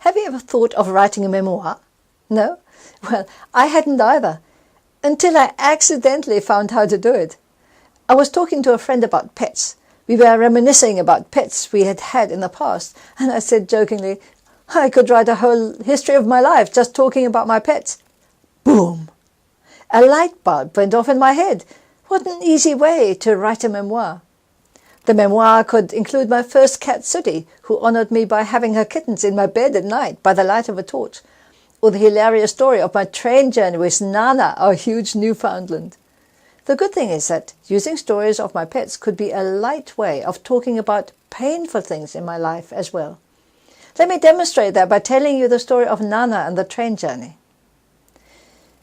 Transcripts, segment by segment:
Have you ever thought of writing a memoir? No? Well, I hadn't either, until I accidentally found how to do it. I was talking to a friend about pets. We were reminiscing about pets we had had in the past, and I said jokingly, I could write a whole history of my life just talking about my pets. Boom! A light bulb went off in my head. What an easy way to write a memoir. The memoir could include my first cat, Sooty, who honoured me by having her kittens in my bed at night by the light of a torch, or the hilarious story of my train journey with Nana, our huge Newfoundland. The good thing is that using stories of my pets could be a light way of talking about painful things in my life as well. Let me demonstrate that by telling you the story of Nana and the train journey.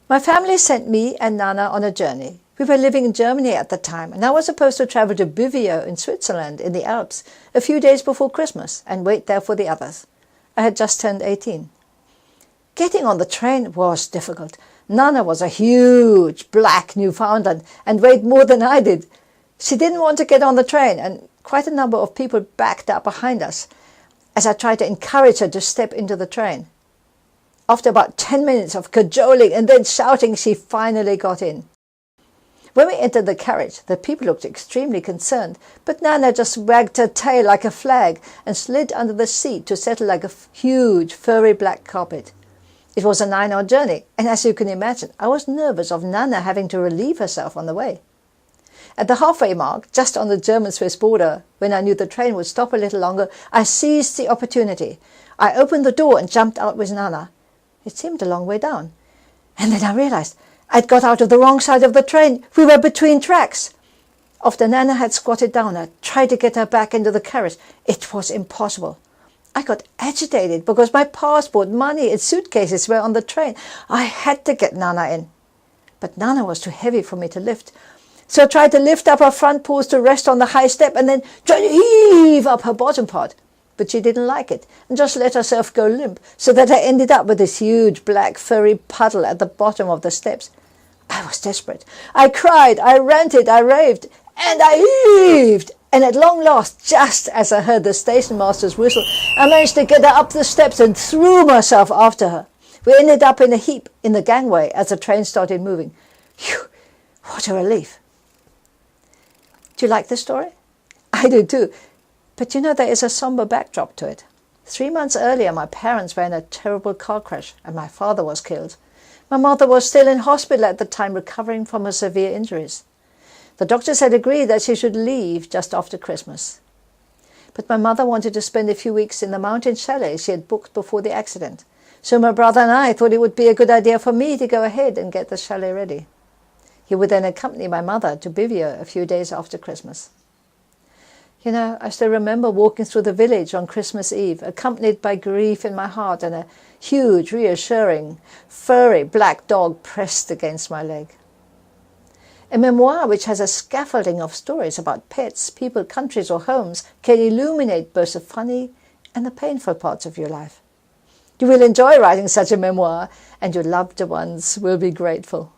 My family sent me and Nana on a journey. We were living in Germany at the time, and I was supposed to travel to Bivio in Switzerland in the Alps a few days before Christmas and wait there for the others. I had just turned 18. Getting on the train was difficult. Nana was a huge black Newfoundland and weighed more than I did. She didn't want to get on the train, and quite a number of people backed up behind us as I tried to encourage her to step into the train. After about 10 minutes of cajoling and then shouting, she finally got in. When we entered the carriage, the people looked extremely concerned, but Nana just wagged her tail like a flag and slid under the seat to settle like a huge furry black carpet. It was a 9-hour journey, and as you can imagine, I was nervous of Nana having to relieve herself on the way. At the halfway mark, just on the German-Swiss border, when I knew the train would stop a little longer, I seized the opportunity. I opened the door and jumped out with Nana. It seemed a long way down. And then I realized I'd got out of the wrong side of the train. We were between tracks. After Nana had squatted down, I tried to get her back into the carriage. It was impossible. I got agitated because my passport, money and suitcases were on the train. I had to get Nana in. But Nana was too heavy for me to lift. So I tried to lift up her front paws to rest on the high step and then try to heave up her bottom part. But she didn't like it and just let herself go limp, so that I ended up with this huge black furry puddle at the bottom of the steps. I was desperate. I cried, I ranted, I raved, and I heaved. And at long last, just as I heard the station master's whistle, I managed to get her up the steps and threw myself after her. We ended up in a heap in the gangway as the train started moving. Phew, what a relief. Do you like this story? I do too. But you know, there is a somber backdrop to it. 3 months earlier, my parents were in a terrible car crash and my father was killed. My mother was still in hospital at the time, recovering from her severe injuries. The doctors had agreed that she should leave just after Christmas. But my mother wanted to spend a few weeks in the mountain chalet she had booked before the accident. So my brother and I thought it would be a good idea for me to go ahead and get the chalet ready. He would then accompany my mother to Bivio a few days after Christmas. You know, I still remember walking through the village on Christmas Eve, accompanied by grief in my heart and a huge, reassuring, furry black dog pressed against my leg. A memoir which has a scaffolding of stories about pets, people, countries or homes can illuminate both the funny and the painful parts of your life. You will enjoy writing such a memoir, and your loved ones will be grateful.